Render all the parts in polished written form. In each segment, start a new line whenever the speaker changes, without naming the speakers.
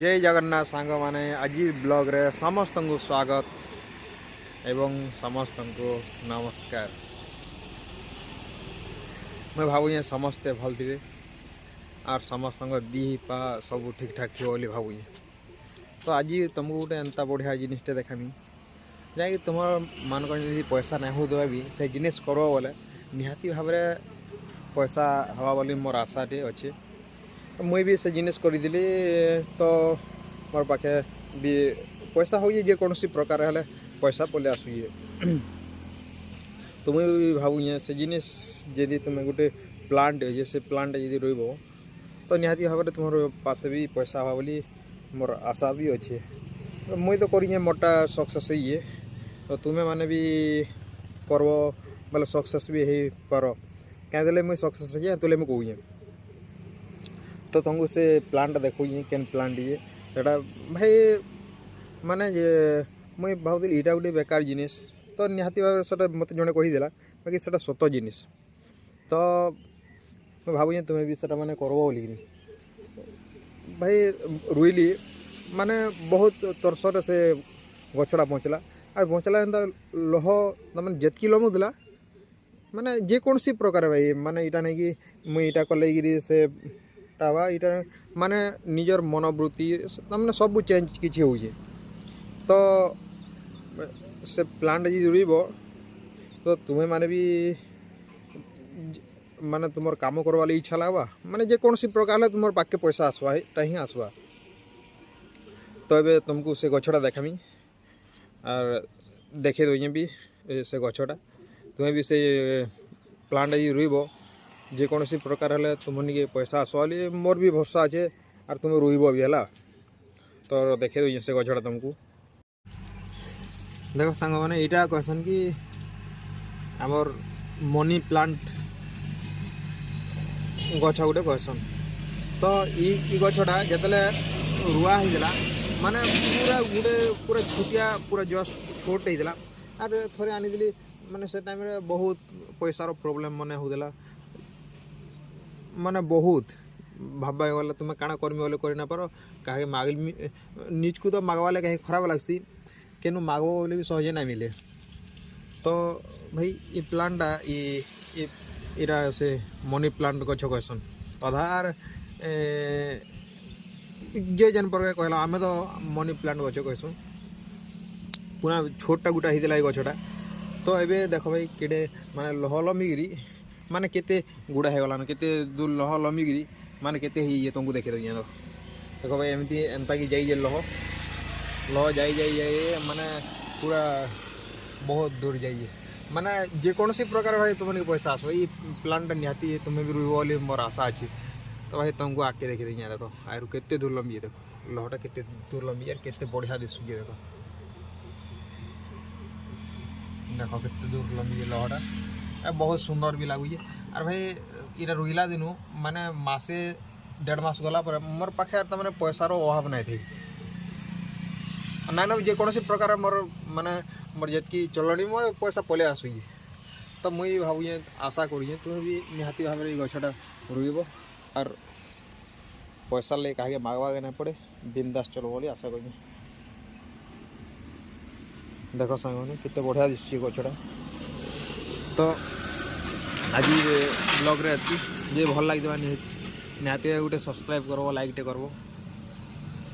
जय जगन्नाथ सांग माने आज ब्लॉग रे समस्त को स्वागत एवं समस्त को नमस्कार। मैं भावुँ समस्ते भल थे और समस्त दीपा सब ठीक ठाक थी बोली भावुँ। तो आज तुमको गोटे एंता बढ़िया जिनटे देखामी जहाँकि तुम मान पैसा नहीं हो भी से जिनिस कर बोले निहाती भाव पैसा हवा बोली मोर आशाटे अच्छे। तो मुई भी से जिनिस करी तो मोर पाखे भी पैसा हो जेकोसी प्रकार हेले पैसा पलि आसुए। तो मुई भी भावुँ से जिनिस जदि तुम गोटे प्लांट है से प्लांट जदि रोब तो निहाती भाव में तुम पास भी पैसा हवा बोली मोर आशा भी अच्छे। तो मुई तो करी मोटा सक्सेस ये तो तुम्हें माने भी करब बोले सक्सेस भी हो पार क्या मुई सक्सेस है तुले मुझे कहूँ। तो तुमको से प्लांट देखो केन प्लांट ये सेटा भाई माने मुई भावुली इटा गोटे बेकार जिनिस तो निहाती भाव से मत जड़े कहीदेला बाकी से सत जिनिस। तो मैं भावुँ तुम्हें भी से मैंने करब बोलिकी भाई रुईली माने बहुत तरसर से गछड़ा बँचला और बँचला एंता लह तमें जितकी लमुला माने जेकोसी प्रकार भाई माने इटा नहीं कि मुई इटा कल से टावा इटा माने निजर मनोवृत्ति तमें सब चेंज किसी हो। तो से प्लांट जी रुईब तो तुम्हें माने भी माने तुम काम करवा इच्छा लगवा माने जेकोसी प्रकार तुम पाके पैसा आसवा ही आसवा। तो ये तुमको से गछटा देखामी और देखे दे भी से गछटा तुम्हें भी से प्लांट जी रुईब जेकोसी प्रकार हेले तुमने पैसा आसवाली मोर भी भरोसा अच्छे और तुम रुईब भी है। तो देखे दे से गछटा तुमको देख सांग मैंने यहाँ कहसन कि आमर मनी प्लांट गछ गोटे कहसन। तो ये गछटा जिते रुआ होगा माने पूरा गोटे पूरा छुटिया पूरा जस्ट छोटे होता और थे आनी माने से टाइम रे बहुत पैसार प्रोब्लेम मन होता माने बहुत भाबा गला तुम काଣା करमी बोले कर ना पार कहे माग निज को तो मागवाले कहीं खराब लगसी केनु मागब बोले भी सहजे ना मिले। तो भाई ये प्लांटा इरा से मनी प्लांट गछ कहसन अधार जे जन प्रकार कहला आमे तो मनी प्लांट गछ कहसु पूरा छोटा गुटा होता गछटा। तो ये देख भाई केड़े माने लह लमिगिरी माने केते गुड़ा हो गलान केते दूर लह लमिगिरी माने केते ये तुमको देखे दे देख भाई एमती एंता कि जाइए लह लह जाए माने पूरा बहुत दूर जाइए माने जेकोसी प्रकार भाई तुमने पैसा आसो ये प्लांट निहाती तुम्हें भी रुईब बोली मोर आशा अच्छी। तो भाई तुमको आके देखे दें देख आर केते दूर लंबी देख लहटा केते दूर लंबी यार केते बढ़िया दिशुए देख देख केते दूर लंबी लहटा बहुत सुंदर भी लगुचे। और भाई इरा रुईला दिनु माने मासे 1.5 मास गला पर मोर पाखे तमाने पैसार अभाव नहीं थी ना जेकोसी प्रकार मोर माने मोर जितकी चलनी मोर पैसा पलि आसुए। तो मुई भावुँ आशा करुँ तुम्हें भी निहाती भाव में गछटा रुईब और पैसा ले कहे मागवा के नहीं पड़े बिंदास चलो बोली आशा करें। देख सांग मैंने कितने बढ़िया दिशे गछटा। तो आज ब्लॉग रे जे भल लगे निहाती गोटे सब्सक्राइब करब लाइक टे करब।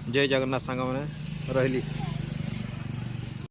जय जगन्नाथ सांग मैंने रही।